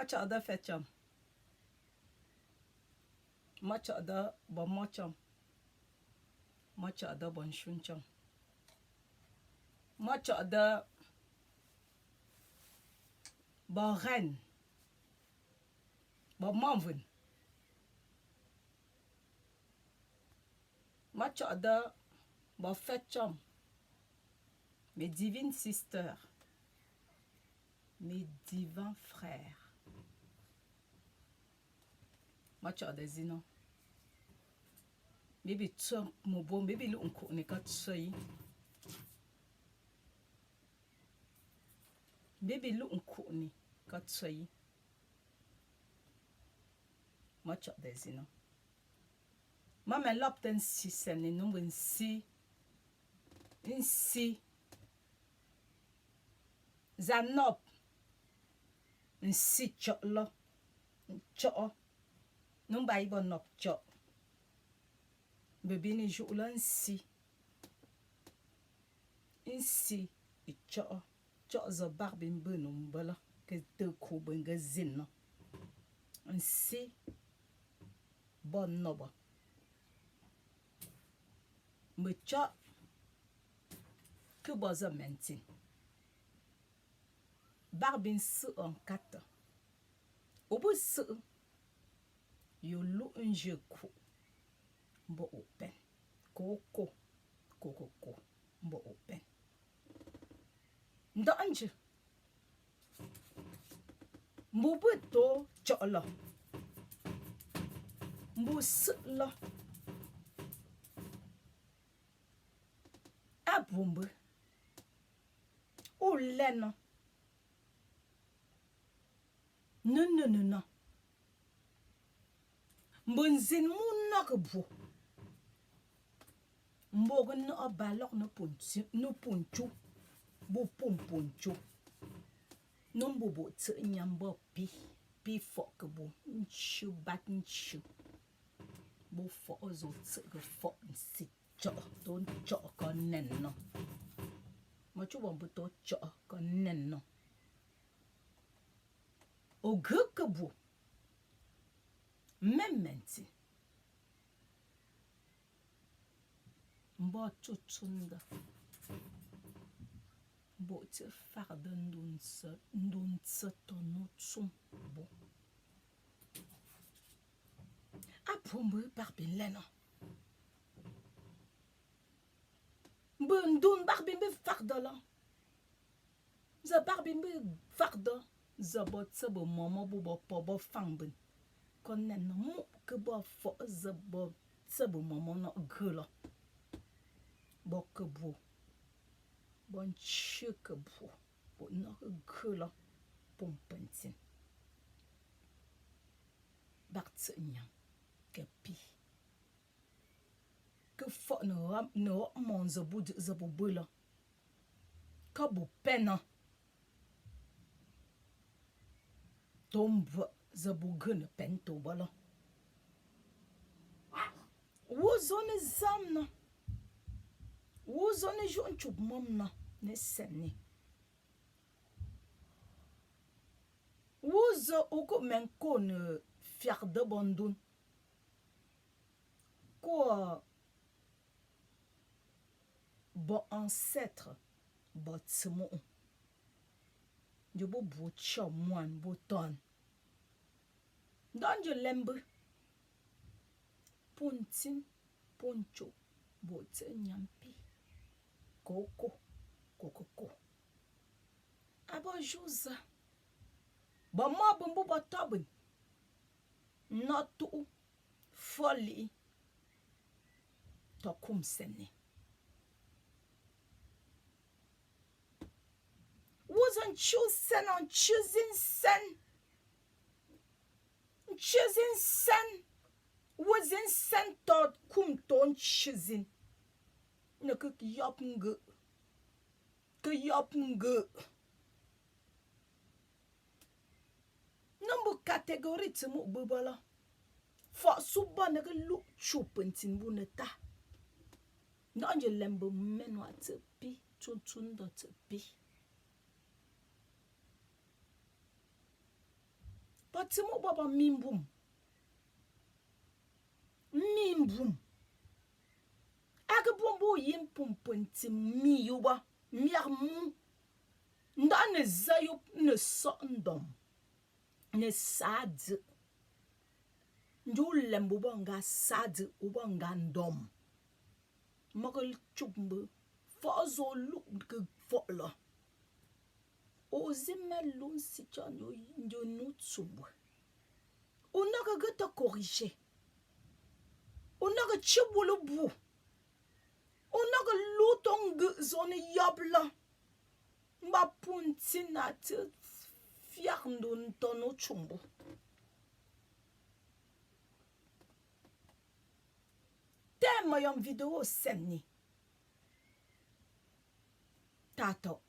Much other fetchum. Much other bomochum. Much other bonshunchum. Much other boren. Bomonvin. Much other bofetchum. Mes divines sisters. Mes divins frères. Much other zino. Maybe tsum mobo, maybe lu unko ne ka tsui. Maybe lu unko ne ka tsui. Much other zino. Mama lopten si sen ne numben si. In si. Zanop. In si chok lo. Chok. Numba ibo nop chok. Bébé ni joue là ainsi. Ainsi, et za barbin benum bala, que te couben gazin. Ainsi, bon noba. Me cha, que boza mentin. Barbin se en quatre. Au bout se, yo lou un jeu coup. Mbo open. Koko. Mbo open. Ndanje. Mbo beto chola. Mbo sila. Abumbe. O lena. Non. Mbonzin mou nakbo. Mbogo no balok no ponchu bo ponchu no mbobo tse nyambo pi fok bo nchu bat nchu bo fo ozo tse go fo nsi cho don cho ko nenno mo chu bombo to cho ko nenno o gukabo mementi Mbo chuchunda. Mbo te farde ndunse tono tsum bo. Apombe barbin lena. Mbo ndun barbin be farde la. Za barbin be farde. Za bot se bo momo bo po fangbin. Konnen mo ke bo fo za bo se bo momo no gula. Bokabo. Bon chukabo. Bo no gula pompentin. Bart nyam. Kepi. Que fo no mon zabu bula. Kabo pena. Tombe zabu gune pento bala. Wozone zamna. Wozone joun chub momna ne seni. Wozo oko menko ne fiar de bandun. Quoi bon ancêtre bot smo. Je bo cha moine boton. Dans je lembe. Pontin poncho bote nyampi. Koko. Abo jouza. Ba ma bumbu ba tabun. Notu foli. Tokum sene. Wasn't choosing on choosing sen. Choosing sen. Wasn't sent out kum ton choosing. No cook yapngu. Number category to mo bubala. For suba naga look chupentin buneta. Don't you lembo men what to be, to be. Botimo baba mimbum. Mimbum. Ake bombo yim pumpunti mi yuba. Miarmu. Nda ne zayup ne so ndom. Ne sad. Ndu lembo nga sad uba nga ndom. Mogel chumbe. Fozo look ke fola. Ozime lun si chan yo nou tsumbe. On a que te corriger. On a que chibulu bu. On a que l'outon zone yabla. Ma puntina te fiardun tono chumbo. Tema yon video senni. Tato.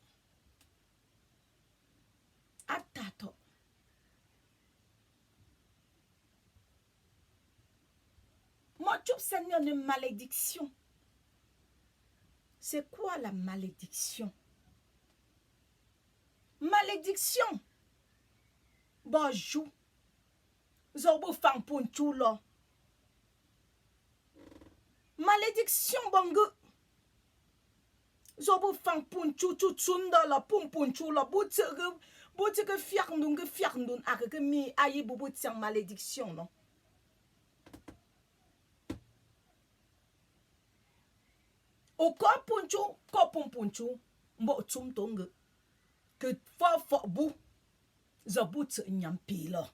A tato. Moi, tu sais, une malédiction. C'est quoi la malédiction? Malédiction. Bonjour. Zobo fang punchu lo. Malédiction bongo. Zobo fang punchu chuchunda la pum punchu la boute que fiardun ak mi ayi bobo tiang malédiction non. O ko punchu mbo tum tonge que fo bu zabut nyampi la.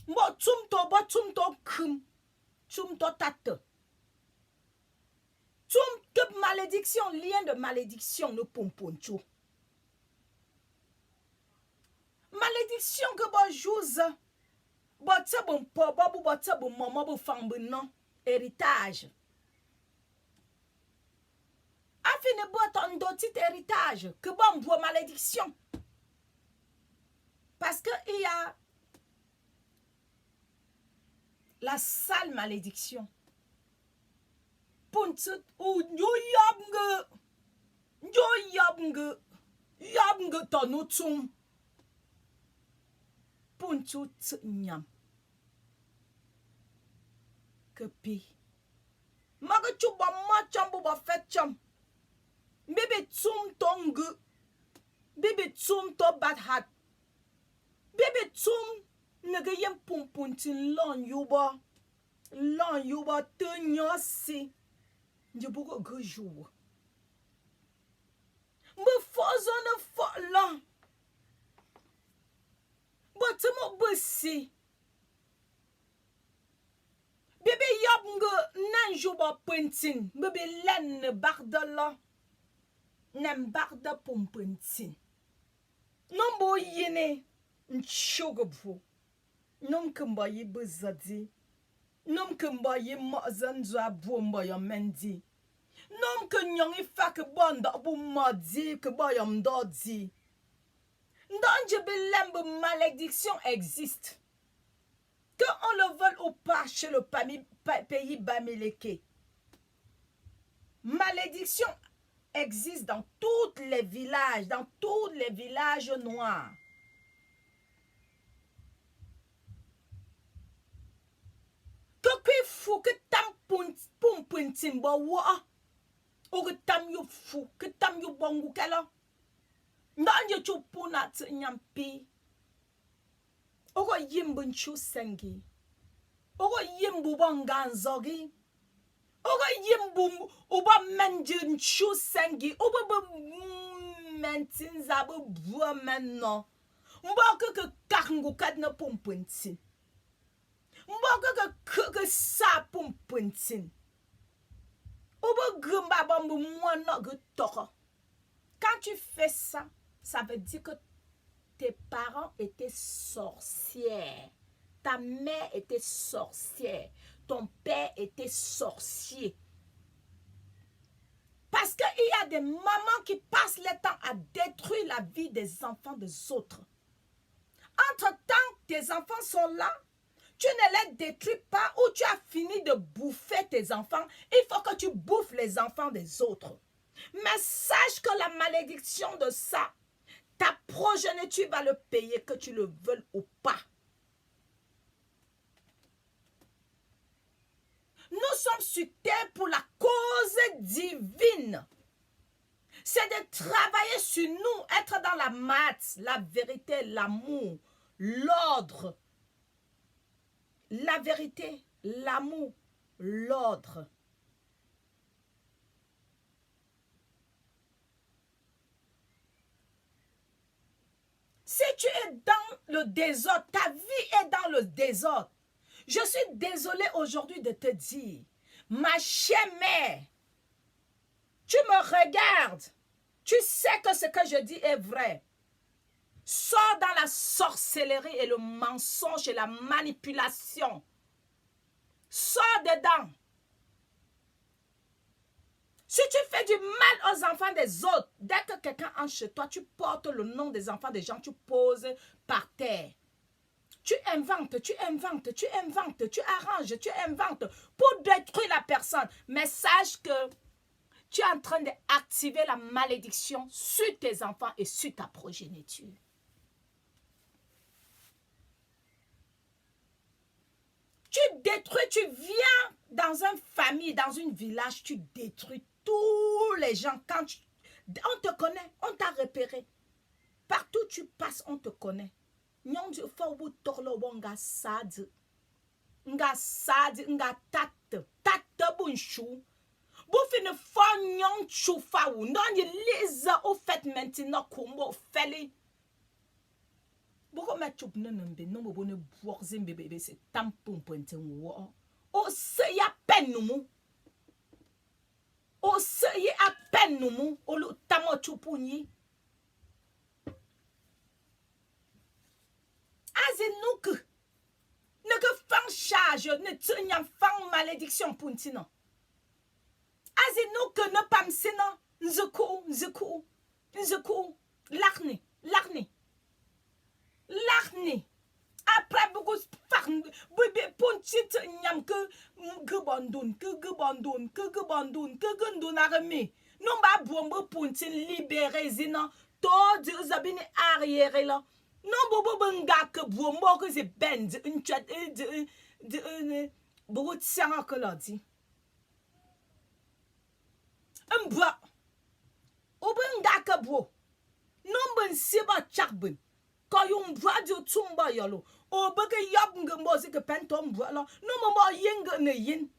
Mbo tum to kum tum to tate. Que malédiction, lien de malédiction ne pomponcho. Malédiction que bon jouz. Bon te bon papa, bon te bon maman, bon femme, bon non. Héritage. Afin de boire ton petit héritage. Que bon boit malédiction. Parce que il y a la sale malédiction. Puntut ou yabnge tonutum puntut nyam kepi maga chuba macham buba fetcham bebe tum tongu bebe tum to bad hat bebe tum nege yem pumpuntin lon yuba te nyosi. Je beaucoup de jours. Me faisons ne fola. But mo busy. Bébé yabnge nan juba pentin. Bébé len bardala. Nem barda pompentin. Non bo yene nchogobvo. Non kamba yi bezadi. Nom que mbaye mazan zwa bomba ya mendi. Nom que nyong ifa que banda bu madi que bayam dodi. Ndanje belembe malédiction existe. Que on le vole ou pas chez le pays Bamileke. Malédiction existe dans tous les villages noirs. Que fou que tam pum puntin bo wa o que tam yo fou que tam yo bongu kala ndanje chu puna nyampi o go yimbu chu sengi o go yimbu banganzogi o go yimbu uba menjin chu sengi o ba mentin zabu bua menno mba que kangu kadna pum puntin. Que ça pour puntin. Quand tu fais ça, ça veut dire que tes parents étaient sorcières. Ta mère était sorcière. Ton père était sorcier. Parce qu'il y a des mamans qui passent le temps à détruire la vie des enfants des autres. Entre-temps, tes enfants sont là. Tu ne les détruis pas ou tu as fini de bouffer tes enfants. Il faut que tu bouffes les enfants des autres. Mais sache que la malédiction de ça, Ta progéniture va le payer, que tu le veuilles ou pas. Nous sommes sur terre pour la cause divine. C'est de travailler sur nous, être dans la maths, la vérité, l'amour, l'ordre. La vérité, l'amour, l'ordre. Si tu es dans le désordre, ta vie est dans le désordre. Je suis désolée aujourd'hui de te dire, ma chère mère, tu me regardes, tu sais que ce que je dis est vrai. Sors dans la sorcellerie et le mensonge et la manipulation. Sors dedans. Si tu fais du mal aux enfants des autres, dès que quelqu'un entre chez toi, tu portes le nom des enfants des gens, tu poses par terre. Tu inventes, tu inventes, tu inventes, tu arranges, tu inventes pour détruire la personne. Mais sache que tu es en train d'activer la malédiction sur tes enfants et sur ta progéniture. Tu détruis, tu viens dans une famille, dans un village, tu détruis tous les gens. Quand on te connaît, on t'a repéré. Partout où tu passes, on te connaît. Nyonji faut torlo nga sad. Nga sad, nga tat bunchou. Bouffe ne fa nyon choufa ou non y lisa au fait maintenant kumbo feli. Boko ma chup nanambe non bo ne borzim bébé c'est tampon pointe wo. O se ya penumu. O se ya penumu o lu tamo chupuni. Azenouk ne que fan charge ne tenya fan malédiction puntino. Azenouk ne pamsina nzuku l'arni après beaucoup bébé puntit nyam que bandon armé non ba bombe puntin libéré zina to di zabini arrière là non bobo nga que bombo que c'est bend une chat de beaucoup de sang que l'a dit un bois au ben nga que bo non ben siba charbon quand yon bois du tumba yolo o beke yab ngembo se que pentom bois là non maman yeng ne yin.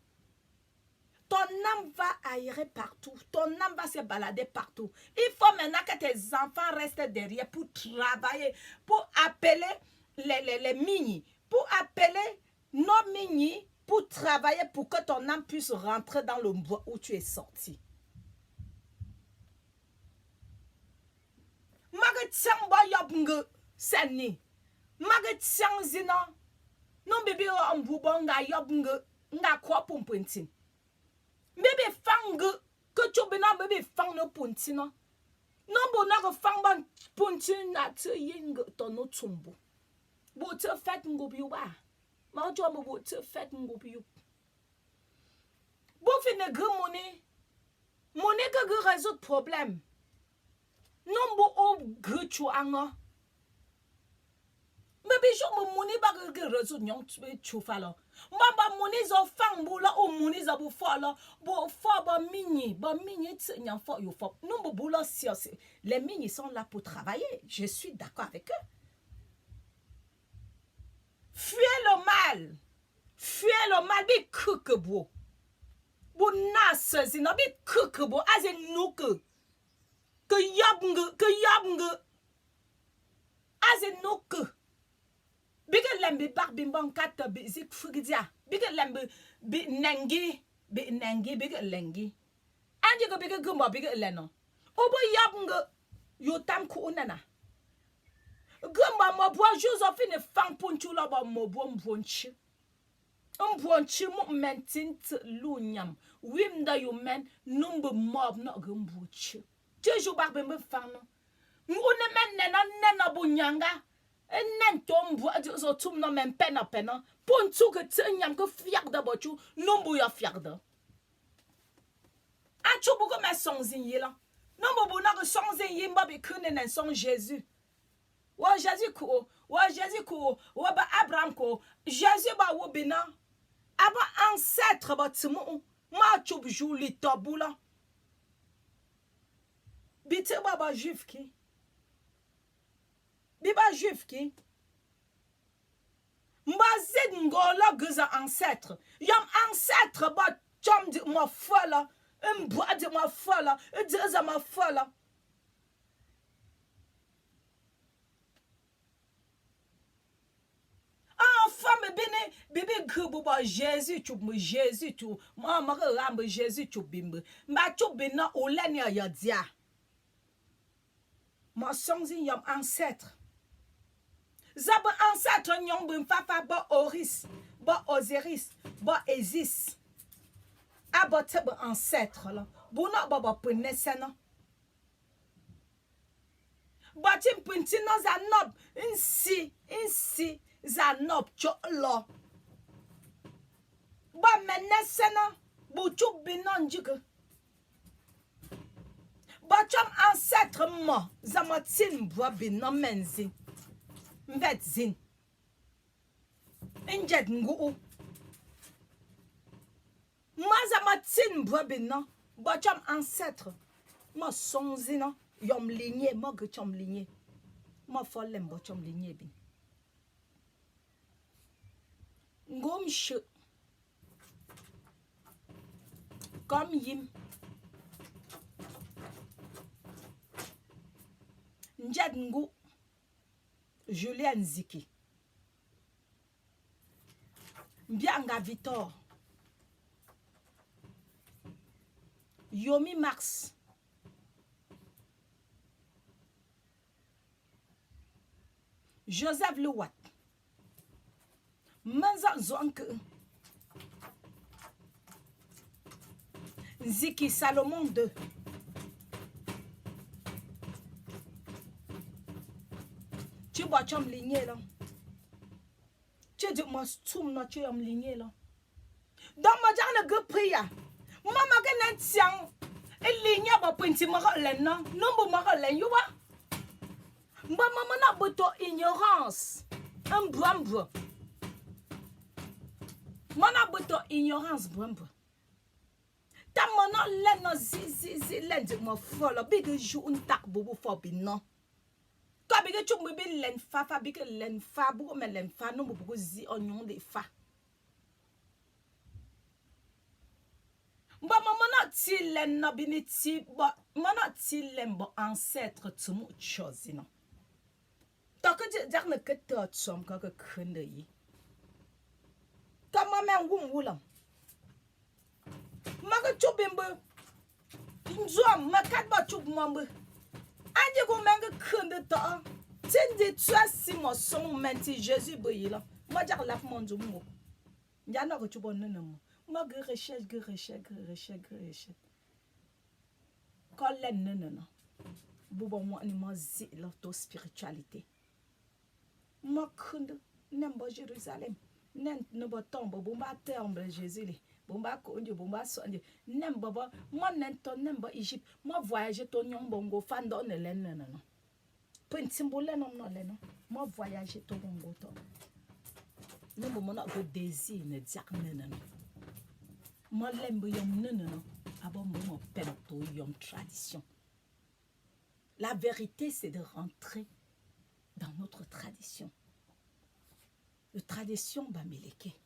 Ton âme va aérer partout. Ton âme va se balader partout. Il faut maintenant que tes enfants restent derrière pour travailler, pour appeler les mini, pour appeler nos mini, pour travailler pour que ton âme puisse rentrer dans le bois où tu es sorti. Magetiang ba yobnge seni. Magetiang zina. Non bébé on bubonga yobnge nga kwa pompentin. Bébé fang que tu bena bébé fang no puntina. Non bon na fang ban puntina te ying ton no tumbo. Bo te fait ngobi wa. Ma jo mo bo te fait ngobi. Bo fi ne gre monnaie que résout problème. Non bo o gre chu anga. Bébé jo mo monnaie ba que résout nyong chu fa lo. Mamba moni zo fang bula o moni za bu fala bo fa ba mini ti nyam fo yo fo non bo bula sios les mini sont là pour travailler, je suis d'accord avec eux. Fuis le mal bi kukebo bo nas zina bi kukebo azen nuke que yabnge azen nuke bige lembe barbi mbonkat bizik fridia bige lembe bi nengi bige lengi anje go bige gumbo bige leno obo yabnge yotam ku unana gumbo mo bo Josephine fang punchu lo bo mo bo mbonchi mu mentint lunyam wimda you men numbe mob no gumbuchi tejo barbi mbe fang no une men nena bo nyanga nen tombo zo tum no men pena pontu que tnyam que fiarda bochu nombu ya fiarda achu bugo me sonzin yela nombu na que sonzin yimba be kune nen son Jésus Wa Jésus ko, wa Jésus ko, wa ba Abraham ko, Jésus ba wo bina. Aba ancêtre ba tsumu, ma chub juli tabula. Biti ba juif ki. Biba juif ki. Mbazid ngola geza ancêtre. Yam ancêtre ba chom di ma fola. Mbwa di ma fola. Deza ma fola. Femme bene bibi gubu ba Jésus tu me Jésus tu ma rambe Jésus tu bimbe ma tu bina olenia ya dia ma sonzi yam ancêtre zaba ancêtre nyong bim fafa ba Oris ba Osiris ba Isis abote ba ancêtre la buna baba penesena batim pentino za nob insi Zanop cholo ba menesena bu chuk binon jike ba chom ancêtre mo zamatin bwa binon menzi mbet zin injet ngu ma zamatin bwa binon ba chom ancêtre mo sonzina yom lignée mo ge chom lignée mo folem bo chom lignée bin ngom she comme yim njad ngu Julien Ziki Mbianga Victor Yomi Max Joseph Louat Manza Zonke Ziki Salomon 2 Tu bois chom ligné là. Tu dis moi stoum na tu am ligné là. Dans ma jana ge priya. Mama ge nan tiang. E ligné ba penti ma len na. Nombo ma len yo wa. Mama na boto ignorance. Mbrambo. Mana boto ignorance brambo. Ta mana len na zi len di mo fola big jou un tak bobo fo bi non. Ka bige chum bi len fa bige len fa bu me len fa no bu zi onyon de fa. Mba mama na ti len na bi ni ti ba mana ti len bo ancêtre tu mu chose non. Ta que dire ne que te tsom ka ke khende yi. Ka mama ngum wulam. Maga chubimbe. Nzo makat ba chub mambe. Anje go menga khende ta. Tindi tua si mo son menti Jésus boyila. Ma jak laf monzo mo. Njana ko chubon nenamo. Ma ge recherche. Kolen nenana. Bubo mo ni mo zi la to spiritualité. Ma khende nembo Jérusalem. Nen no ba tombo bomba terre Jésus li. Bomba konjo bomba sonje. Nem baba mo nen to nem ba Egypte. Mo voyager to nyong bongo fando ne len nenana. Pentimbola non len. Mo voyager to bongo to. Nembo mo na go désir ne diak nenana. Mo lembo yom nenana. Abo mo pento yom tradition. La vérité c'est de rentrer dans notre tradition. La tradition bamileke.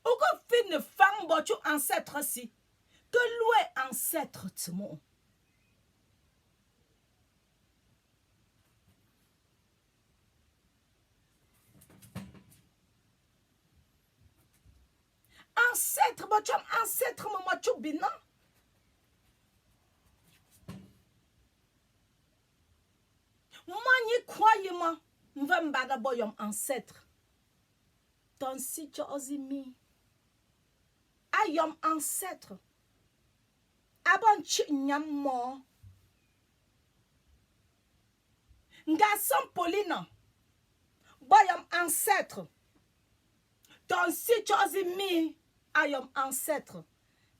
Oko fin de femme botu ancêtre si. Que loué ancêtre tmo. Ancêtre botu ancêtre mo tu bina. Mani croyez-moi. M'vambada boyom ancêtre. Ton si tu ozimi. Ayom ancêtre. Abon chi nyamo. Ngason Paulina. Boyom ancêtre. Ton si tu ozimi. Ayom ancêtre.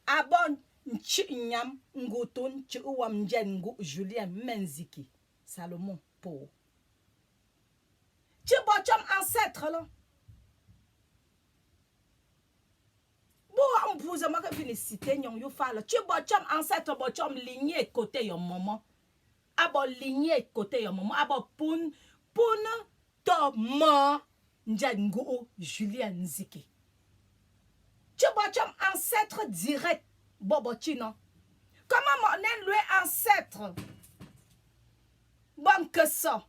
Abon chi nyam. Ngoton chi uwam jen ngu Julien Menziki. Salomon, pour. Tu es ton ancêtre là. Bon, on vous a félicité, you fala. Tu es ton ancêtre, ton lignée côté yon maman. Abo lignée côté yon maman. Abo poun to ma njango Julien Nziki. Tu es ton ancêtre direct, bobo chino. Comment mon lui ancêtre? Bon que ça.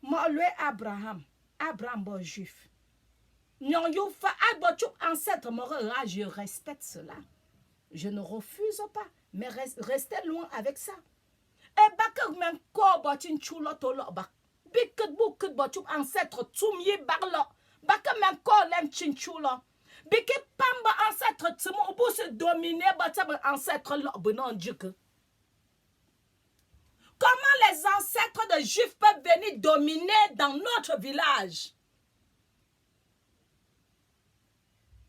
Mon lui Abraham bon juif. Non, you fa abochou ancêtre morera, je respecte cela. Je ne refuse pas, mais restez loin avec ça. Et baka men ko botin chulo tolo bak. Biket bukut bochou ancêtre tumye barlo. Baka men ko lem chinchulo. Biket pamba ancêtre tumo obo se dominer bataba ancêtre lo benon djuke. Comment les ancêtres de Juifs peuvent venir dominer dans notre village?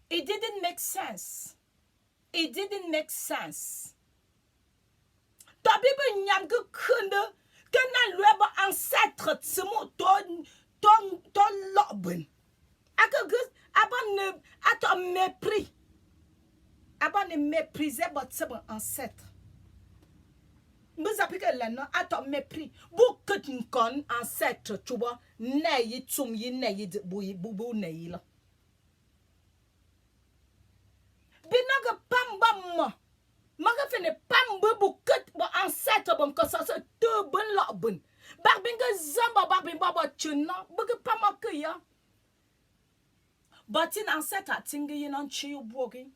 It didn't make sense. It didn't make sense. Tabibu nyam ke kunde que na lwebo ancêtre tsimo ton loben. Akagus abon ato mépris. Abon mépriser votre ancêtre. Vous appliquez le nom à ton mépris. Vous que tu connais ancêtre, tu vois, neyi tum yi neyi bubu neyi la. Binaga pamba mo. Maga fene pamba bu ket bo ancêtre bon que ça se te bon la bon. Barbinga zamba barbin baba chuna, buga pama ke ya. Batin ancêtre atinga yinan chiu bogi.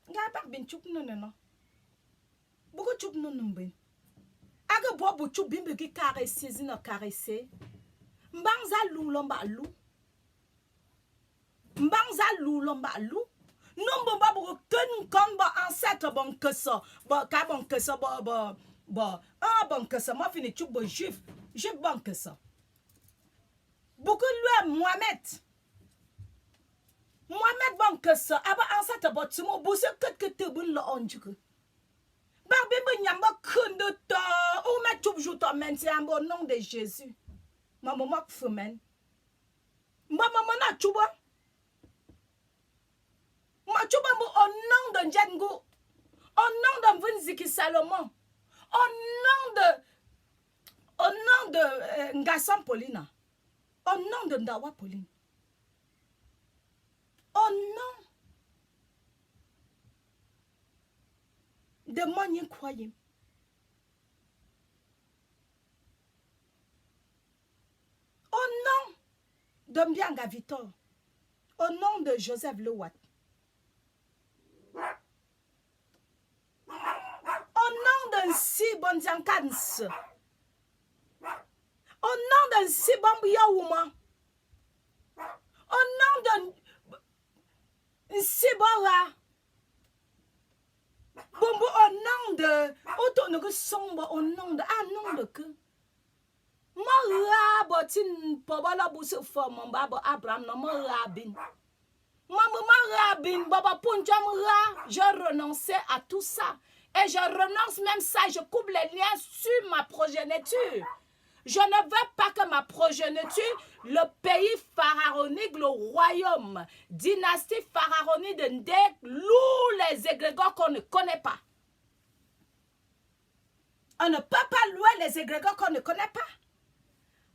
Nga barbin chuk no. Buga chuk no ben. Aga bobu chu bimbe ki caresse zina caresse. Mbangza lu lomba lu. Mbangza lu lomba lu. Non babu ken kon ba ancêtre bon que ça. Ba ka bon que ça ba bon que ça moi fini chu bo juif. Je bon que ça. Beaucoup lui Mohamed bon que ça. Aba ancêtre ba tu mo bu se que te bun la onjuke. Barbé nyamba kunde to ou met tout jour to men au nom de Jésus. Maman m'a femen. Maman na chuba. Ma chuba au nom de Django. Au nom de Vunziki Salomon. Au nom de Ngassan Paulina. Au nom de Ndawa Pauline. Au nom de mon croyant. Au nom de Mbianga Victor. Au nom de Joseph Lewat. Au nom d'un si bon Jankans. Au nom d'un si bon Yaouma. Au nom d'un si bon ra. Bombo au nom de auto sombre au nom de nom de que Mara botin pobala busu forme baba Abraham no marabin. Maman rabin baba punjam ra, je renonçais à tout ça et je renonce même ça, je coupe les liens sur ma progéniture. Je ne veux pas que ma progéniture, le pays pharaonique, le royaume, dynastie pharaonique de Ndek, loue les égrégores qu'on ne connaît pas. On ne peut pas louer les égrégores qu'on ne connaît pas.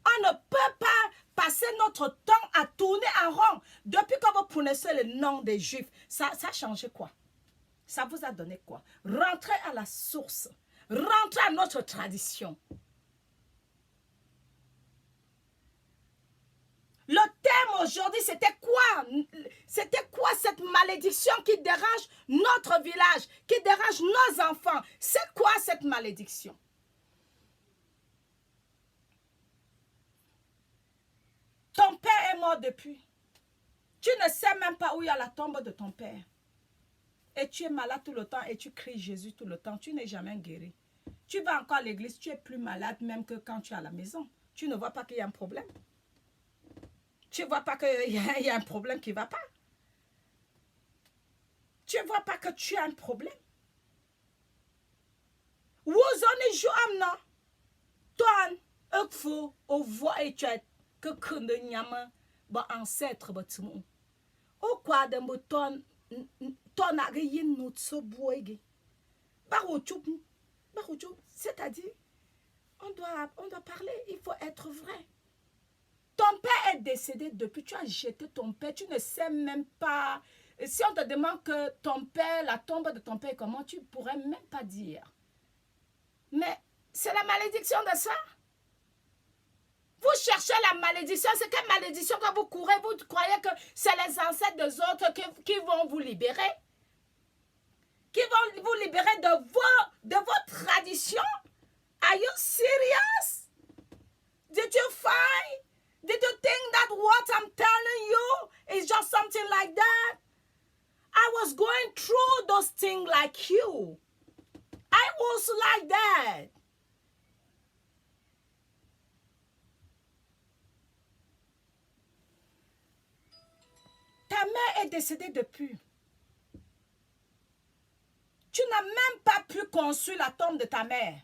On ne peut pas passer notre temps à tourner en rond. Depuis que vous prononcez le nom des Juifs, ça a changé quoi? Ça vous a donné quoi? Rentrez à la source. Rentrez à notre tradition. Le thème aujourd'hui, c'était quoi? C'était quoi cette malédiction qui dérange notre village, qui dérange nos enfants? C'est quoi cette malédiction? Ton père est mort depuis. Tu ne sais même pas où il y a la tombe de ton père. Et tu es malade tout le temps et tu cries Jésus tout le temps. Tu n'es jamais guéri. Tu vas encore à l'église, tu es plus malade même que quand tu es à la maison. Tu ne vois pas qu'il y a un problème. Tu ne vois pas qu'il y a un problème qui ne va pas. Tu ne vois pas que tu as un problème. Vous en êtes joué, non? ton uk fou au voix et tu as que kunde nyama ba ancêtre ba tumu o kwa de mo ton a yin no so boyge ba o chup c'est-à-dire on doit parler, il faut être vrai. Ton père est décédé depuis, tu as jeté ton père, tu ne sais même pas. Et si on te demande que ton père, la tombe de ton père, comment tu pourrais même pas dire. Mais c'est la malédiction de ça. Vous cherchez la malédiction, c'est quelle malédiction que vous courez, vous croyez que c'est les ancêtres des autres qui vont vous libérer? Qui vont vous libérer de vos traditions? Are you serious? Did you find? Did you think that what I'm telling you is just something like that? I was going through those things like you. I was like that. Ta mère est décédée depuis. Tu n'as même pas pu construire la tombe de ta mère.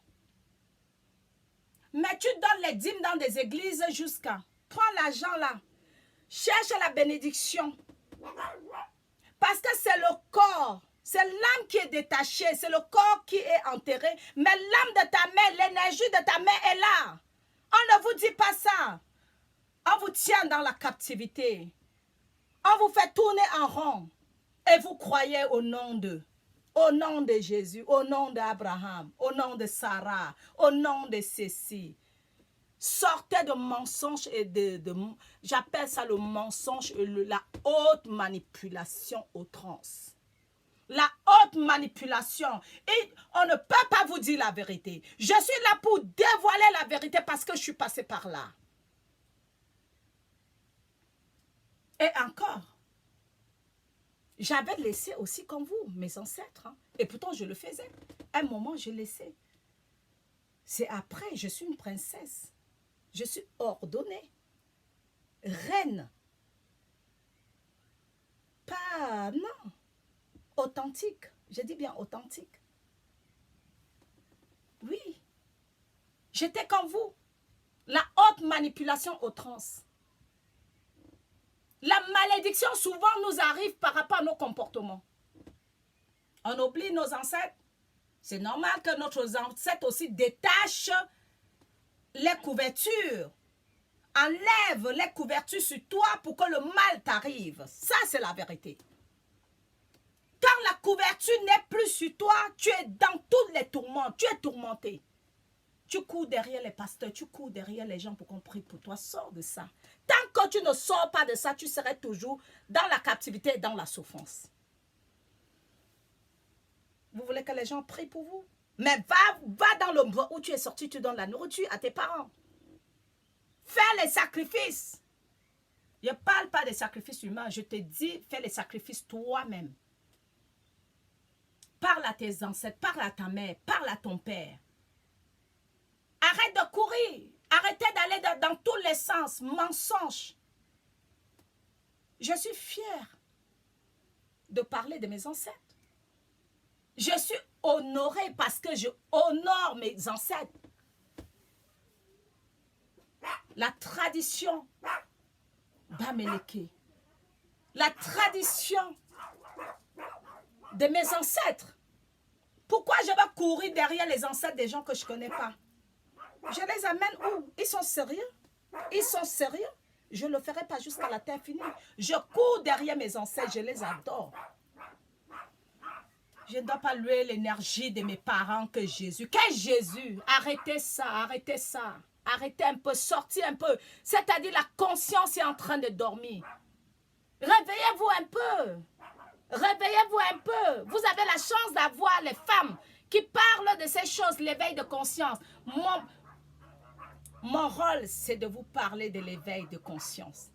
Mais tu donnes les dîmes dans des églises jusqu'à... Prends l'argent là. Cherche la bénédiction. Parce que c'est le corps. C'est l'âme qui est détachée. C'est le corps qui est enterré. Mais l'âme de ta mère, l'énergie de ta mère est là. On ne vous dit pas ça. On vous tient dans la captivité. On vous fait tourner en rond. Et vous croyez au nom de Jésus, au nom d'Abraham, au nom de Sarah, au nom de Cécile. Sortez de mensonges et j'appelle ça le mensonge et la haute manipulation outrance. La haute manipulation. Et on ne peut pas vous dire la vérité. Je suis là pour dévoiler la vérité parce que je suis passée par là. Et encore, j'avais laissé aussi comme vous, mes ancêtres. Hein. Et pourtant, je le faisais. À un moment, je laissais. C'est après, je suis une princesse. Je suis ordonnée. Reine. Pas, non. Authentique. Je dis bien authentique. Oui. J'étais comme vous. La haute manipulation outrance. La malédiction souvent nous arrive par rapport à nos comportements. On oublie nos ancêtres. C'est normal que notre ancêtre aussi détache les couvertures. Enlève les couvertures sur toi pour que le mal t'arrive. Ça, c'est la vérité. Quand la couverture n'est plus sur toi, tu es dans tous les tourments. Tu es tourmenté. Tu cours derrière les pasteurs, tu cours derrière les gens pour qu'on prie pour toi. Sors de ça. Tant que tu ne sors pas de ça, tu serais toujours dans la captivité et dans la souffrance. Vous voulez que les gens prient pour vous? Mais va dans l'endroit où tu es sorti, tu donnes la nourriture à tes parents. Fais les sacrifices. Je ne parle pas des sacrifices humains, je te dis, fais les sacrifices toi-même. Parle à tes ancêtres, parle à ta mère, parle à ton père. Arrête de courir. Arrêtez d'aller dans tous les sens. Mensonges. Je suis fière de parler de mes ancêtres. Je suis honorée parce que je honore mes ancêtres. La tradition Bamileke. La tradition de mes ancêtres. Pourquoi je vais courir derrière les ancêtres des gens que je ne connais pas? Je les amène où? Ils sont sérieux? Ils sont sérieux? Je ne le ferai pas jusqu'à la terre finie. Je cours derrière mes ancêtres, je les adore. Je ne dois pas louer l'énergie de mes parents que Jésus. Qu'est Jésus? Arrêtez ça, arrêtez ça. Arrêtez un peu, sortez un peu. C'est-à-dire la conscience est en train de dormir. Réveillez-vous un peu. Réveillez-vous un peu. Vous avez la chance d'avoir les femmes qui parlent de ces choses, l'éveil de conscience. Mon rôle, c'est de vous parler de l'éveil de conscience.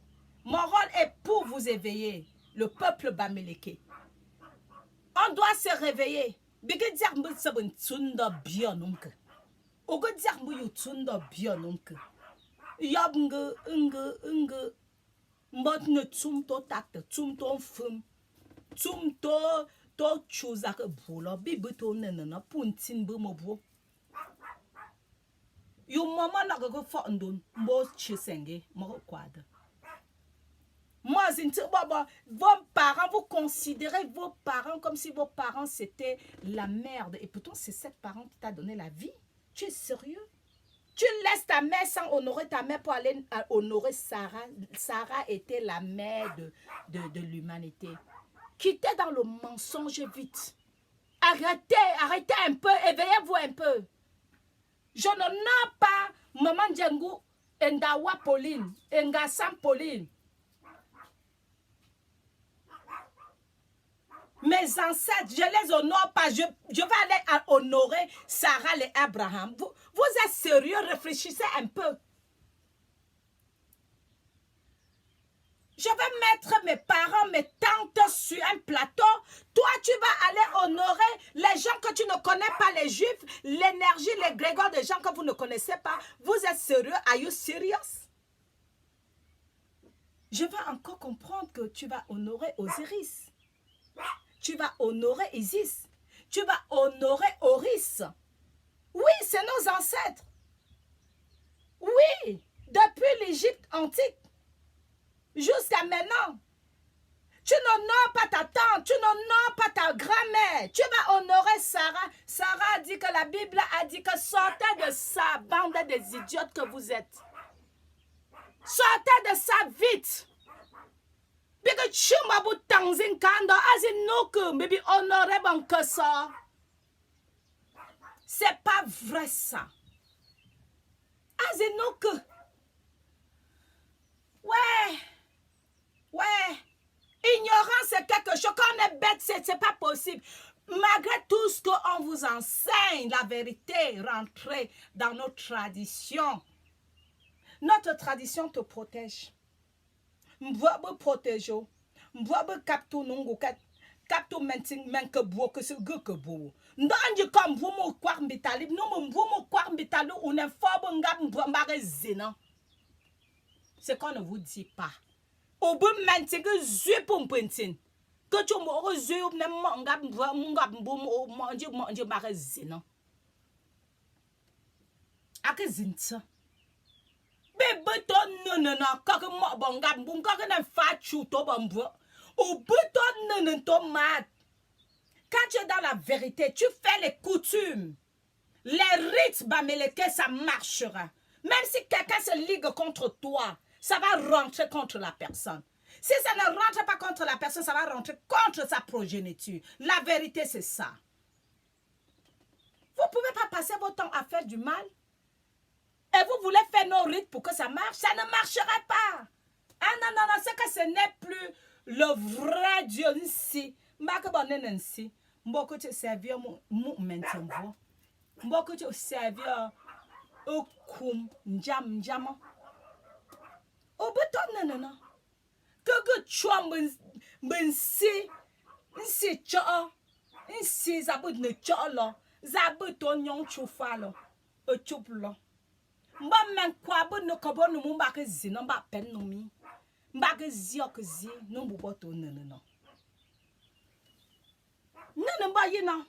Mon rôle est pour vous éveiller, le peuple Bamileke. On doit se réveiller. You maman n'a que fort ndon. Mo chisenge. Mo quad. Moi, vos parents, vous considérez vos parents comme si vos parents c'était la merde. Et pourtant, c'est cette parent qui t'a donné la vie. Tu es sérieux? Tu laisses ta mère sans honorer ta mère pour aller honorer Sarah. Sarah était la mère de l'humanité. Quittez dans le mensonge vite. Arrêtez un peu, éveillez-vous un peu. Je ne nomme pas Maman Djengou, Ndawa Pauline, Ngassam Pauline. Mes ancêtres, je les honore pas. Je vais aller honorer Sarah et Abraham. Vous êtes sérieux? Réfléchissez un peu. Je vais mettre mes parents, mes tantes sur un plateau. Toi, tu vas aller honorer les gens que tu ne connais pas, les juifs, l'énergie, les grégores des gens que vous ne connaissez pas. Vous êtes sérieux? Are you serious? Je vais encore comprendre que tu vas honorer Osiris. Tu vas honorer Isis. Tu vas honorer Horus. Oui, c'est nos ancêtres. Oui, depuis l'Égypte antique jusqu'à maintenant. Tu n'honores pas ta tante, tu n'honores pas ta grand-mère. Tu vas honorer Sarah. Sarah a dit que la Bible a dit que sortez de ça, bande des idiotes que vous êtes. Sortez de ça vite. Because chumabu tangzin kando azin noku maybe honoré bon que ça. C'est pas vrai ça. Azin noku. Ouais. Ignorance c'est quelque chose. Quand on est bête, c'est pas possible. Malgré tout ce qu'on vous enseigne, la vérité, rentrez dans nos traditions. Notre tradition te protège. Mboabe protège. Mboabe captou nungu captou menke bo que ce que bo. Ndanje comme vous mo kwar mbitali, nous mo mo kwar mbitali on est fort ngam mbare zina. C'est qu'on ne vous dit pas. Au bout mente que zui pompentin. Que tu mo zui ou nem ngam bo manje mbare zina. Ake zinta. Bébé ton non quand moi bon gars bon quand on fait chou to bon au bouton non ton mat quand tu es dans la vérité tu fais les coutumes les rites bameleke ça marchera même si quelqu'un se ligue contre toi ça va rentrer contre la personne si ça ne rentre pas contre la personne ça va rentrer contre sa progéniture la vérité c'est ça vous pouvez pas passer votre temps à faire du mal. Et vous voulez faire nos rites pour que ça marche? Ça ne marchera pas. Ah non, c'est que ce n'est plus le vrai Dieu ici. Ici. Mboko te servir mon maintenant. Mboko te servir au kum njam. Au bouton non. Que tu as nsi cha. Nsi zabut ne cha lo. Zabut on yon chufa lo. O chup lo. Mba men kwa bo no kobo no mba ke zi no mba pen no mi mba ke zi o ke zi no mbo to no mba yi na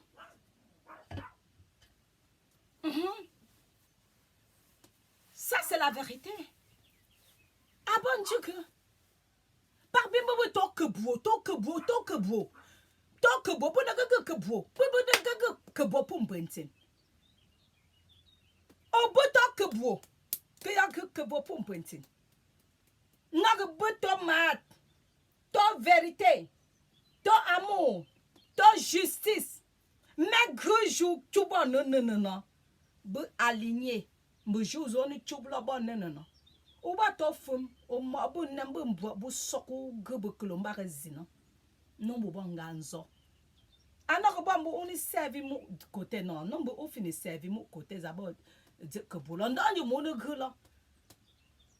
ça c'est la vérité. Ah bon Dieu que par bimbo to que bo pour ne que bo pour m'bentin. Au bout que beau, que beau pour pointer. N'a bout mat, ton vérité, ton amour, ton justice. Mais grujou, tu bon non. Be aligné, me joue zone tu bon non. Ou ba to fum, o ma bu nembu bu soko gubu kulomba rezina. Non bu bon ganzo. Alors bon on y servi mon côté non bu on finit servi mon côté d'abord. Que boulanda you mono gula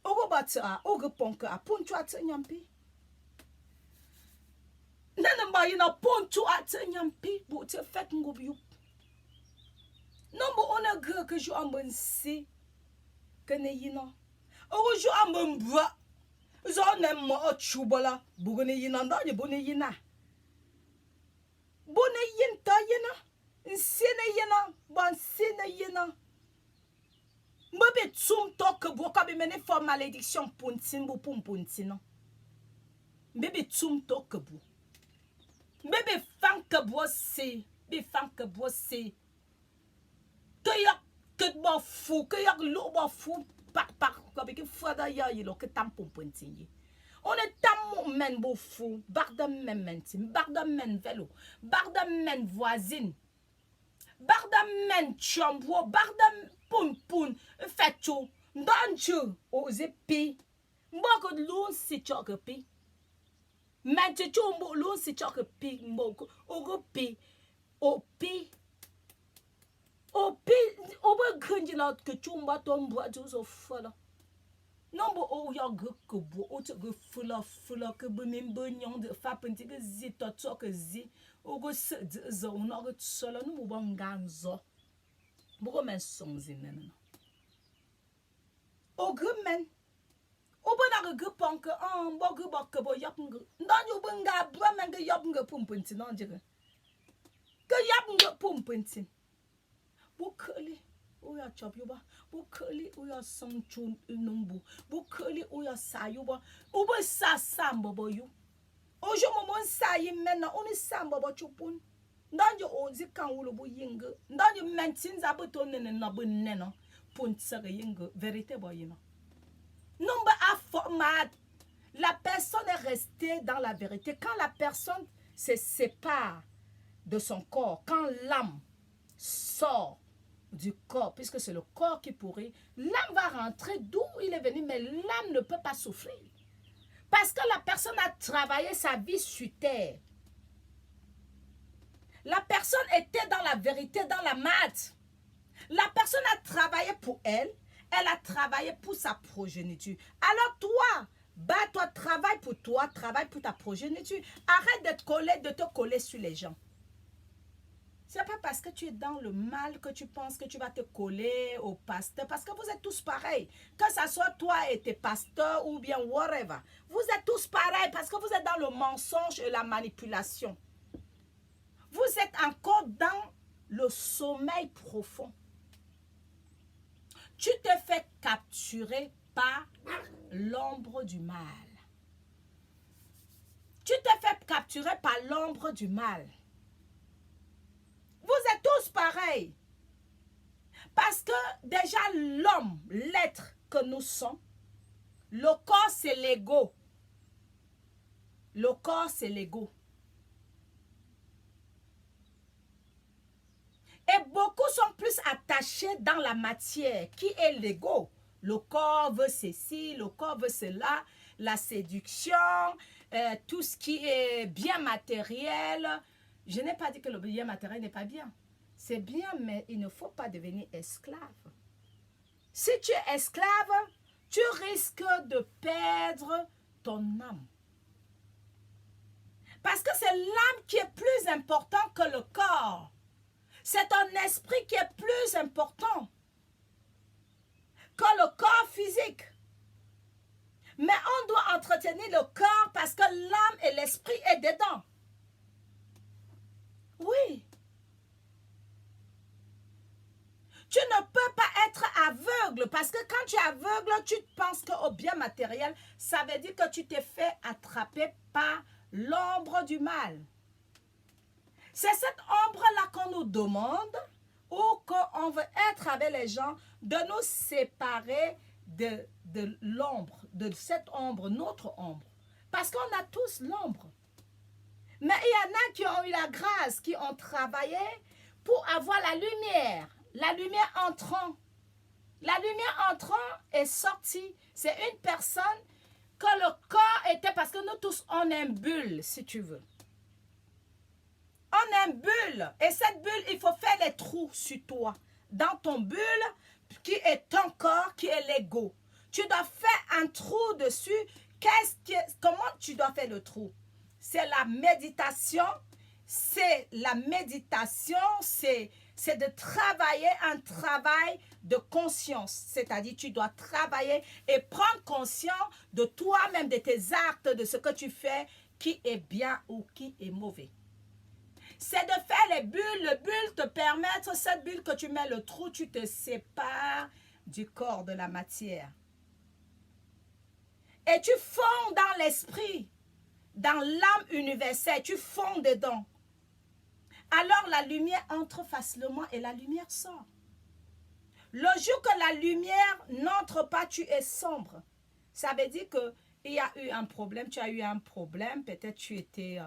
ogo bata ogo ponka a ponchu at nyampi nana you na ponchu at nyampi but te fet ngobiu nombo ona gre que je ambensi que ne yina ogo jo ambembwa zo nem mo ochubola bugone yina ndanye bone yina yina nsine yina ban sine yina Mbebe tsum to que bo ka be mene for malédiction puntin bo pum puntin. Mbebe tsum to que bo. Mbebe fan que bo se, be fan que bo se. Que yak que bo fou, que yak lo bo fou par ko be ke fada ya yilo que tam pum puntin yi. On est tam men bo fou, bardam men mentim, bardam men velo, bardam men voisine. Bardam men chambou, bardam poun fetou, danjou oze pi. Mboko loun si choke pi. Men te chou mbo loun si choke pi, mboko ogo pi. O pi. O pi, obo grenji la ke chou mba to mbwa zo fola. Non bo o ya ge ke bo o te ge fula ke be mimbo nyon de fa penti ke zi to ke zi. Ogo se zo na ge solo no bo nganzo. Bogo men sonzi nena. Ogo men. Obo na ge panke an bo ge ba ke bo yap nge. Ndan yo bo nga bra men ge yap nge pum penti nan dire. Ke yap nge pum penti. Bo kele o ya chop yo ba. Bo kele o ya sang chun numbu. Bo kele o ya sa yo ba. Obo sa mbobo yo. Ojo momon sa yi mena oni sa mbobo chupun. Ndanjo ozi kan wulo bo yinge. Ndanjo mentin za bo to nene na bo neno. Pon tsare yinge. Vérité bo yino. Nomba a format. La personne est restée dans la vérité. Quand la personne se sépare de son corps, quand l'âme sort du corps, puisque c'est le corps qui pourrit, l'âme va rentrer d'où il est venu, mais l'âme ne peut pas souffrir. Parce que la personne a travaillé sa vie sur terre. La personne était dans la vérité, dans la maths. La personne a travaillé pour elle, elle a travaillé pour sa progéniture. Alors toi, bats-toi, travaille pour toi, travaille pour ta progéniture. Arrête de te coller sur les gens. C'est pas parce que tu es dans le mal que tu penses que tu vas te coller au pasteur. Parce que vous êtes tous pareils. Que ce soit toi et tes pasteurs ou bien whatever. Vous êtes tous pareils parce que vous êtes dans le mensonge et la manipulation. Vous êtes encore dans le sommeil profond. Tu te fais capturer par l'ombre du mal. Tu te fais capturer par l'ombre du mal. Vous êtes tous pareils. Parce que déjà l'homme, l'être que nous sommes, le corps c'est l'ego. Le corps c'est l'ego. Et beaucoup sont plus attachés dans la matière, qui est l'ego. Le corps veut ceci, le corps veut cela, la séduction, tout ce qui est bien matériel. Je n'ai pas dit que le bien matériel n'est pas bien. C'est bien, mais il ne faut pas devenir esclave. Si tu es esclave, tu risques de perdre ton âme. Parce que c'est l'âme qui est plus importante que le corps. C'est ton esprit qui est plus important que le corps physique. Mais on doit entretenir le corps parce que l'âme et l'esprit est dedans. Oui. Tu ne peux pas être aveugle parce que quand tu es aveugle, tu penses qu'au bien matériel, ça veut dire que tu t'es fait attraper par l'ombre du mal. C'est cette ombre-là qu'on nous demande ou qu'on veut être avec les gens, de nous séparer de l'ombre, de cette ombre, notre ombre. Parce qu'on a tous l'ombre. Mais il y en a qui ont eu la grâce, qui ont travaillé pour avoir la lumière entrant. La lumière entrant est sortie. C'est une personne que le corps était, parce que nous tous, on est une bulle, si tu veux. On est une bulle. Et cette bulle, il faut faire les trous sur toi. Dans ton bulle, qui est ton corps, qui est l'ego. Tu dois faire un trou dessus. Comment tu dois faire le trou? C'est la méditation. C'est la méditation, c'est de travailler un travail de conscience. C'est-à-dire, tu dois travailler et prendre conscience de toi-même, de tes actes, de ce que tu fais, qui est bien ou qui est mauvais. C'est de faire les bulles. Les bulles te permettent, cette bulle que tu mets le trou, tu te sépares du corps, de la matière. Et tu fonds dans l'esprit, dans l'âme universelle, tu fonds dedans. Alors la lumière entre facilement et la lumière sort. Le jour que la lumière n'entre pas, tu es sombre. Ça veut dire qu'il y a eu un problème, tu as eu un problème, peut-être tu étais...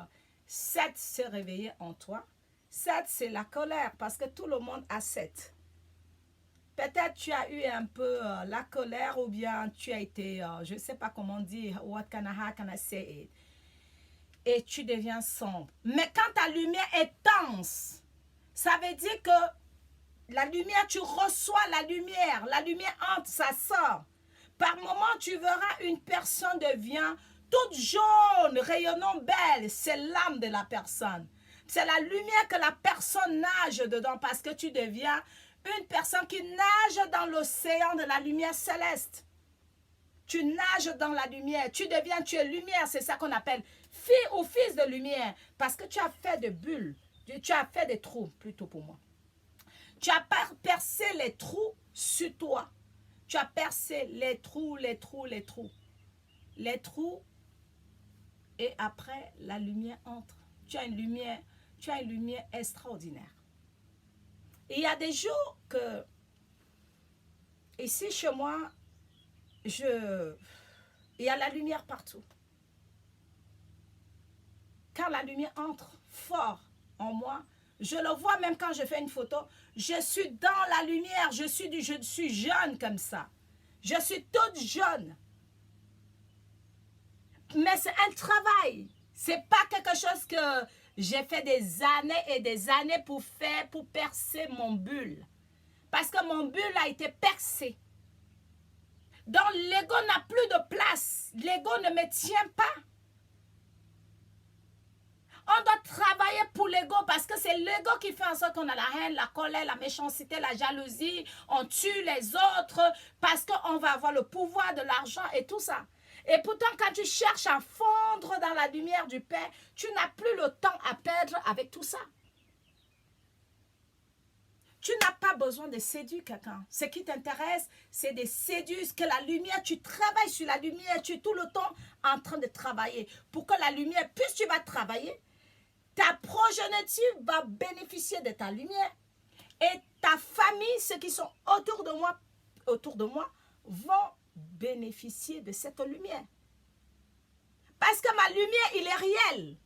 7 s'est réveillé en toi. 7, c'est la colère, parce que tout le monde a 7. Peut-être tu as eu un peu la colère, ou bien tu as été, je ne sais pas comment dire, how can I say it? Et tu deviens sombre. Mais quand ta lumière est dense, ça veut dire que la lumière, tu reçois la lumière entre, ça sort. Par moment, tu verras une personne devient toute jaune, rayonnant belle. C'est l'âme de la personne. C'est la lumière que la personne nage dedans parce que tu deviens une personne qui nage dans l'océan de la lumière céleste. Tu nages dans la lumière. Tu es lumière. C'est ça qu'on appelle fille ou fils de lumière. Parce que tu as fait des bulles. Tu as fait des trous, plutôt pour moi. Tu as percé les trous sur toi. Tu as percé les trous. Les trous. Et après, la lumière entre. Tu as une lumière extraordinaire. Et il y a des jours que, ici chez moi, il y a la lumière partout. Quand la lumière entre fort en moi, je le vois même quand je fais une photo, je suis dans la lumière, je suis jeune comme ça. Je suis toute jeune. Mais c'est un travail. C'est pas quelque chose que j'ai fait des années et des années pour percer mon bulle. Parce que mon bulle a été percé. Donc l'ego n'a plus de place. L'ego ne me tient pas. On doit travailler pour l'ego parce que c'est l'ego qui fait en sorte qu'on a la haine, la colère, la méchanceté, la jalousie. On tue les autres parce qu'on va avoir le pouvoir de l'argent et tout ça. Et pourtant, quand tu cherches à fondre dans la lumière du Père, tu n'as plus le temps à perdre avec tout ça. Tu n'as pas besoin de séduire quelqu'un. Ce qui t'intéresse, c'est de séduire que la lumière, tu travailles sur la lumière, tu es tout le temps en train de travailler. Pour que la lumière, plus tu vas travailler, ta progéniture va bénéficier de ta lumière. Et ta famille, ceux qui sont autour de moi, vont bénéficier de cette lumière. Parce que ma lumière, il est réel.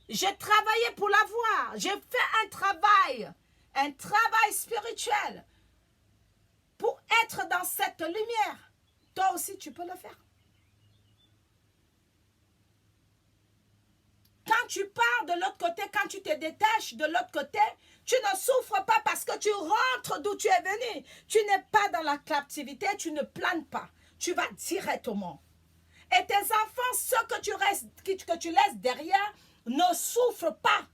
J'ai travaillé pour l'avoir. J'ai fait un travail spirituel pour être dans cette lumière. Toi aussi, tu peux le faire. Quand tu pars de l'autre côté, quand tu te détaches de l'autre côté, tu ne souffres pas parce que tu rentres d'où tu es venu. Tu n'es pas dans la captivité, tu ne planes pas. Tu vas directement. Et tes enfants, ceux que tu laisses derrière, ne souffrent pas.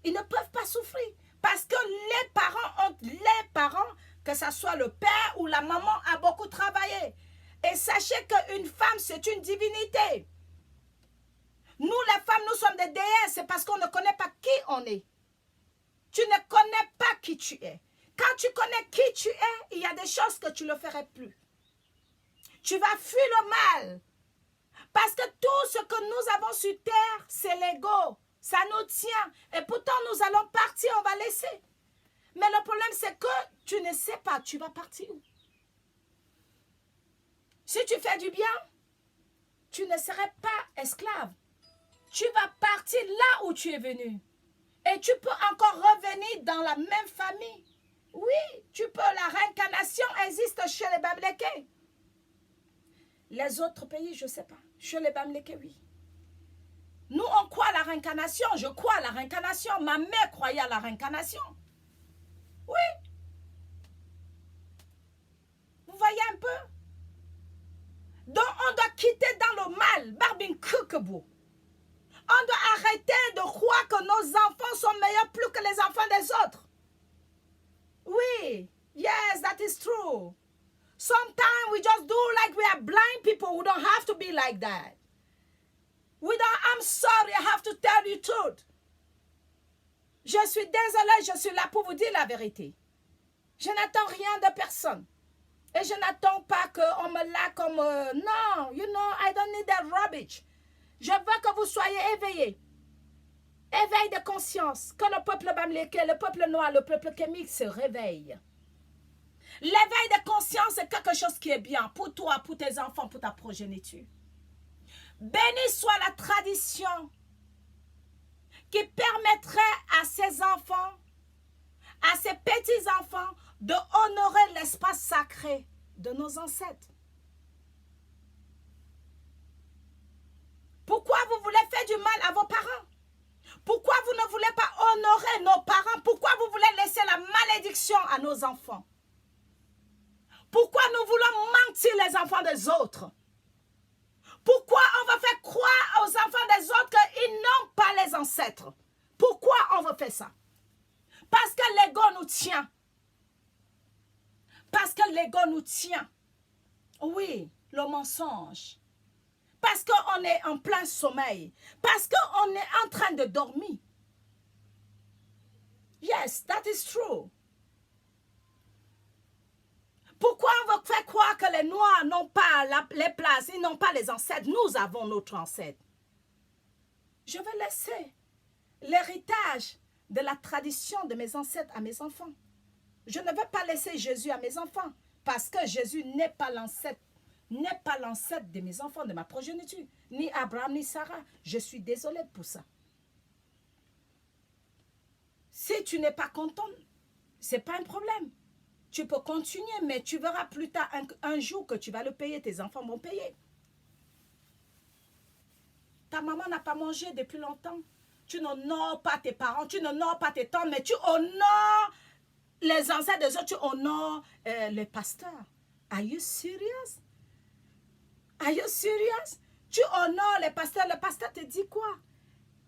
Ils ne peuvent pas souffrir. Parce que les parents, que ce soit le père ou la maman, a beaucoup travaillé. Et sachez qu'une femme, c'est une divinité. Nous, les femmes, nous sommes des déesses. C'est parce qu'on ne connaît pas qui on est. Tu ne connais pas qui tu es. Quand tu connais qui tu es, il y a des choses que tu ne ferais plus. Tu vas fuir le mal. Parce que tout ce que nous avons sur terre, c'est l'ego. Ça nous tient. Et pourtant, nous allons partir, on va laisser. Mais le problème, c'est que tu ne sais pas, tu vas partir où. Si tu fais du bien, tu ne serais pas esclave. Tu vas partir là où tu es venu. Et tu peux encore revenir dans la même famille. Oui, tu peux. La réincarnation existe chez les Bamileke. Les autres pays, je ne sais pas. Chez les Bamileke, oui. Nous, on croit à la réincarnation. Je crois à la réincarnation. Ma mère croyait à la réincarnation. Oui. Vous voyez un peu? Donc, on doit quitter dans le mal. Barbin Kukebu. On doit arrêter de croire que nos enfants sont meilleurs plus que les enfants des autres. Oui. Yes, that is true. Sometimes we just do like we are blind people. We don't have to be like that. I'm sorry, I have to tell you truth. Je suis désolée, je suis là pour vous dire la vérité. Je n'attends rien de personne. Et je n'attends pas qu'on me l'a comme... non, you know, I don't need that rubbish. Je veux que vous soyez éveillés. Éveil de conscience. Que le peuple bamléké, le peuple noir, le peuple kémique se réveille. L'éveil de conscience est quelque chose qui est bien pour toi, pour tes enfants, pour ta progéniture. Béni soit la tradition qui permettrait à ses enfants, à ses petits-enfants, de honorer l'espace sacré de nos ancêtres. Pourquoi vous voulez faire du mal à vos parents? Pourquoi vous ne voulez pas honorer nos parents? Pourquoi vous voulez laisser la malédiction à nos enfants? Pourquoi nous voulons mentir les enfants des autres? Pourquoi on va faire croire aux enfants des autres qu'ils n'ont pas les ancêtres? Pourquoi on veut faire ça? Parce que l'ego nous tient. Parce que l'ego nous tient. Oui, le mensonge. Parce qu'on est en plein sommeil. Parce qu'on est en train de dormir. Yes, that is true. Pourquoi on veut faire croire que les Noirs n'ont pas les places, ils n'ont pas les ancêtres? Nous avons notre ancêtre. Je vais laisser l'héritage de la tradition de mes ancêtres à mes enfants. Je ne vais pas laisser Jésus à mes enfants parce que Jésus n'est pas l'ancêtre de mes enfants, de ma progéniture, ni Abraham, ni Sarah. Je suis désolée pour ça. Si tu n'es pas content, ce n'est pas un problème. Tu peux continuer, mais tu verras plus tard un jour que tu vas le payer, tes enfants vont payer. Ta maman n'a pas mangé depuis longtemps. Tu n'honores pas tes parents, tu n'honores pas tes tantes, mais tu honores les ancêtres des autres, tu honores les pasteurs. Are you serious? Are you serious? Tu honores les pasteurs. Le pasteur te dit quoi?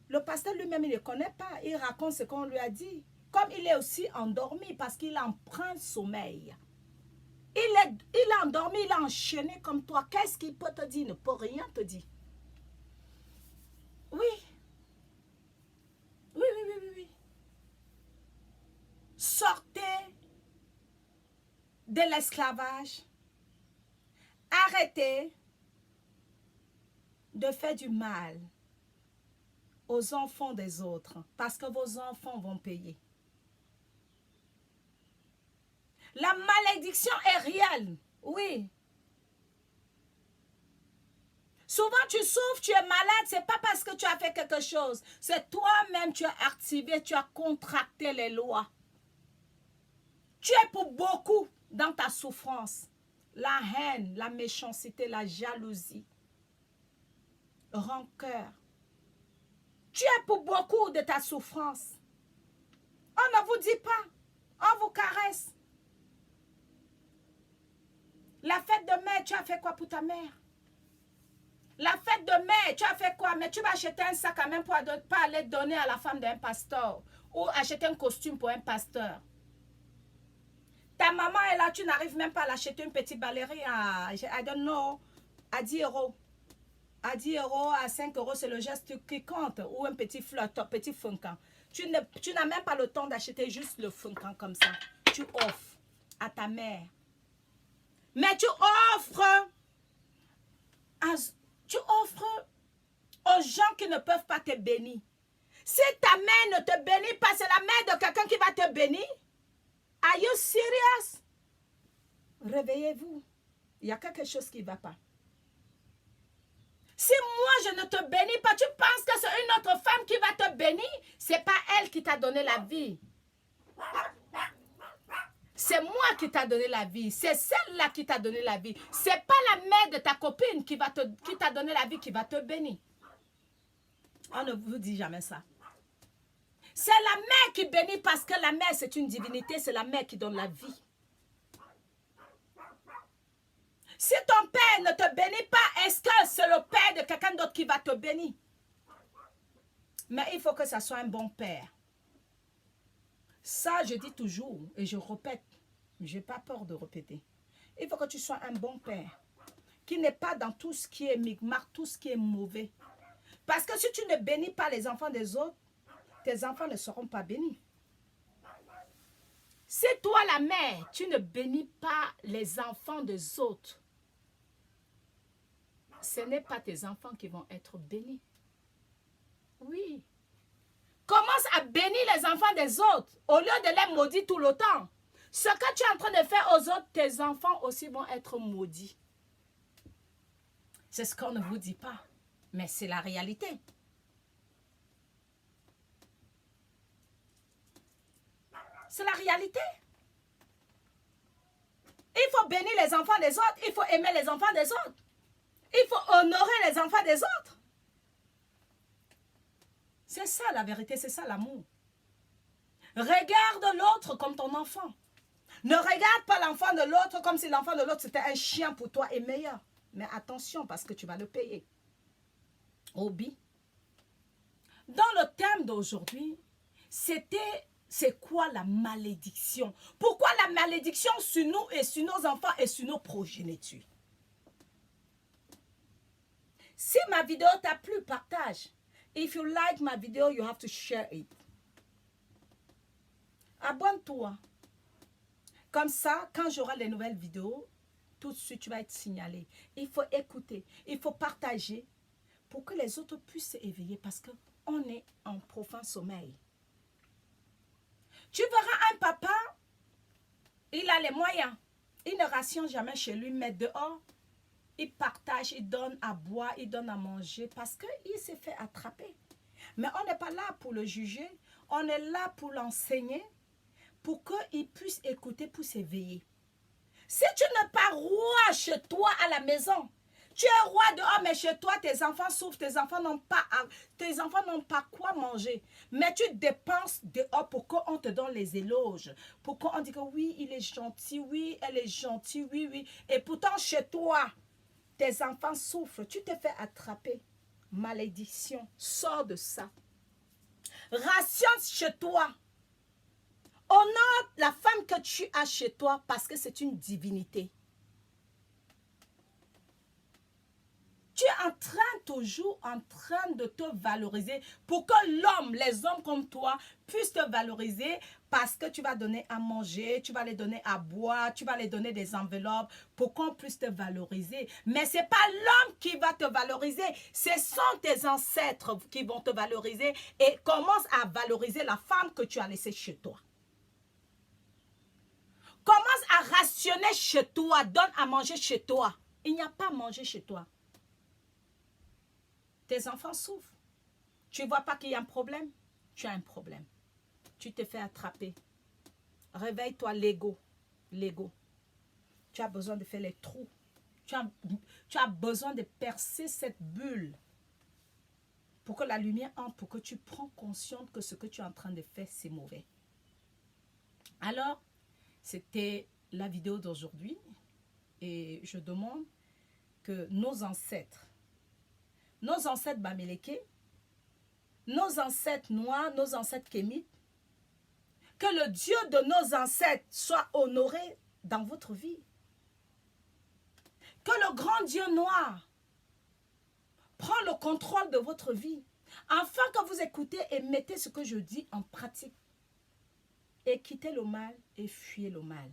Le pasteur lui-même, il ne connaît pas. Il raconte ce qu'on lui a dit. Comme il est aussi endormi parce qu'il est en plein sommeil. Il est endormi, il est enchaîné comme toi. Qu'est-ce qu'il peut te dire? Il ne peut rien te dire. Oui. Oui, oui, oui, oui, oui. Sortez de l'esclavage. Arrêtez de faire du mal aux enfants des autres parce que vos enfants vont payer. La malédiction est réelle, oui. Souvent tu souffres, tu es malade, c'est pas parce que tu as fait quelque chose. C'est toi-même, tu as activé, tu as contracté les lois. Tu es pour beaucoup dans ta souffrance. La haine, la méchanceté, la jalousie, rancœur. Tu es pour beaucoup de ta souffrance. On ne vous dit pas, on vous caresse. La fête de mai, tu as fait quoi pour ta mère? La fête de mai, tu as fait quoi? Mais tu vas acheter un sac à main pour pas aller donner à la femme d'un pasteur. Ou acheter un costume pour un pasteur. Ta maman est là, tu n'arrives même pas à l'acheter une petite ballerine à, I don't know, à 10 euros. À 10 euros, à 5 euros, c'est le geste qui compte. Ou un petit flotte, un petit funkan. Tu n'as même pas le temps d'acheter juste le funkan comme ça. Tu offres à ta mère. Mais tu offres aux gens qui ne peuvent pas te bénir. Si ta mère ne te bénit pas, c'est la mère de quelqu'un qui va te bénir. Are you serious? Réveillez-vous. Il y a quelque chose qui ne va pas. Si moi je ne te bénis pas, tu penses que c'est une autre femme qui va te bénir? Ce n'est pas elle qui t'a donné la vie. C'est moi qui t'a donné la vie. C'est celle-là qui t'a donné la vie. Ce n'est pas la mère de ta copine qui t'a donné la vie qui va te bénir. On ne vous dit jamais ça. C'est la mère qui bénit parce que la mère c'est une divinité. C'est la mère qui donne la vie. Si ton père ne te bénit pas, est-ce que c'est le père de quelqu'un d'autre qui va te bénir? Mais il faut que ça soit un bon père. Ça, je dis toujours et je répète. Je n'ai pas peur de répéter. Il faut que tu sois un bon père. Qui n'est pas dans tout ce qui est micmac, tout ce qui est mauvais. Parce que si tu ne bénis pas les enfants des autres, tes enfants ne seront pas bénis. Si toi, la mère, tu ne bénis pas les enfants des autres, ce n'est pas tes enfants qui vont être bénis. Oui. Commence à bénir les enfants des autres au lieu de les maudire tout le temps. Ce que tu es en train de faire aux autres, tes enfants aussi vont être maudits. C'est ce qu'on ne vous dit pas, mais c'est la réalité. C'est la réalité. Il faut bénir les enfants des autres, il faut aimer les enfants des autres. Il faut honorer les enfants des autres. C'est ça la vérité, c'est ça l'amour. Regarde l'autre comme ton enfant. Ne regarde pas l'enfant de l'autre comme si l'enfant de l'autre c'était un chien pour toi et meilleur. Mais attention parce que tu vas le payer. Obi. Dans le thème d'aujourd'hui, c'est quoi la malédiction? Pourquoi la malédiction sur nous et sur nos enfants et sur nos progénitures? Si ma vidéo t'a plu, partage. If you like my video, you have to share it. Abonne-toi. Comme ça, quand j'aurai les nouvelles vidéos, tout de suite, tu vas être signalé. Il faut écouter, il faut partager pour que les autres puissent s'éveiller parce qu'on est en profond sommeil. Tu verras un papa, il a les moyens. Il ne rationne jamais chez lui, mais dehors, il partage, il donne à boire, il donne à manger parce qu'il s'est fait attraper. Mais on n'est pas là pour le juger, on est là pour l'enseigner, pour qu'il puisse écouter, pour s'éveiller. Si tu n'es pas roi chez toi à la maison, tu es roi dehors, mais chez toi, tes enfants souffrent, tes enfants n'ont pas quoi manger. Mais tu dépenses dehors pour qu'on te donne les éloges, pour qu'on dise que oui, il est gentil, oui, elle est gentille, oui, oui. Et pourtant, chez toi, tes enfants souffrent, tu te fais attraper. Malédiction, sors de ça. Rationne chez toi. Honore la femme que tu as chez toi parce que c'est une divinité. Tu es toujours en train de te valoriser pour que l'homme, les hommes comme toi, puissent te valoriser parce que tu vas donner à manger, tu vas les donner à boire, tu vas les donner des enveloppes pour qu'on puisse te valoriser. Mais ce n'est pas l'homme qui va te valoriser, ce sont tes ancêtres qui vont te valoriser et commence à valoriser la femme que tu as laissée chez toi. Commence à rationner chez toi, donne à manger chez toi. Il n'y a pas à manger chez toi. Tes enfants souffrent. Tu ne vois pas qu'il y a un problème? Tu as un problème. Tu te fais attraper. Réveille-toi, l'ego. L'ego. Tu as besoin de faire les trous. Tu as besoin de percer cette bulle pour que la lumière entre, pour que tu prends conscience que ce que tu es en train de faire, c'est mauvais. Alors, c'était la vidéo d'aujourd'hui et je demande que nos ancêtres Bamileke, nos ancêtres noirs, nos ancêtres kémites, que le Dieu de nos ancêtres soit honoré dans votre vie. Que le grand Dieu noir prend le contrôle de votre vie, afin que vous écoutez et mettez ce que je dis en pratique. Et quittez le mal et fuyez le mal.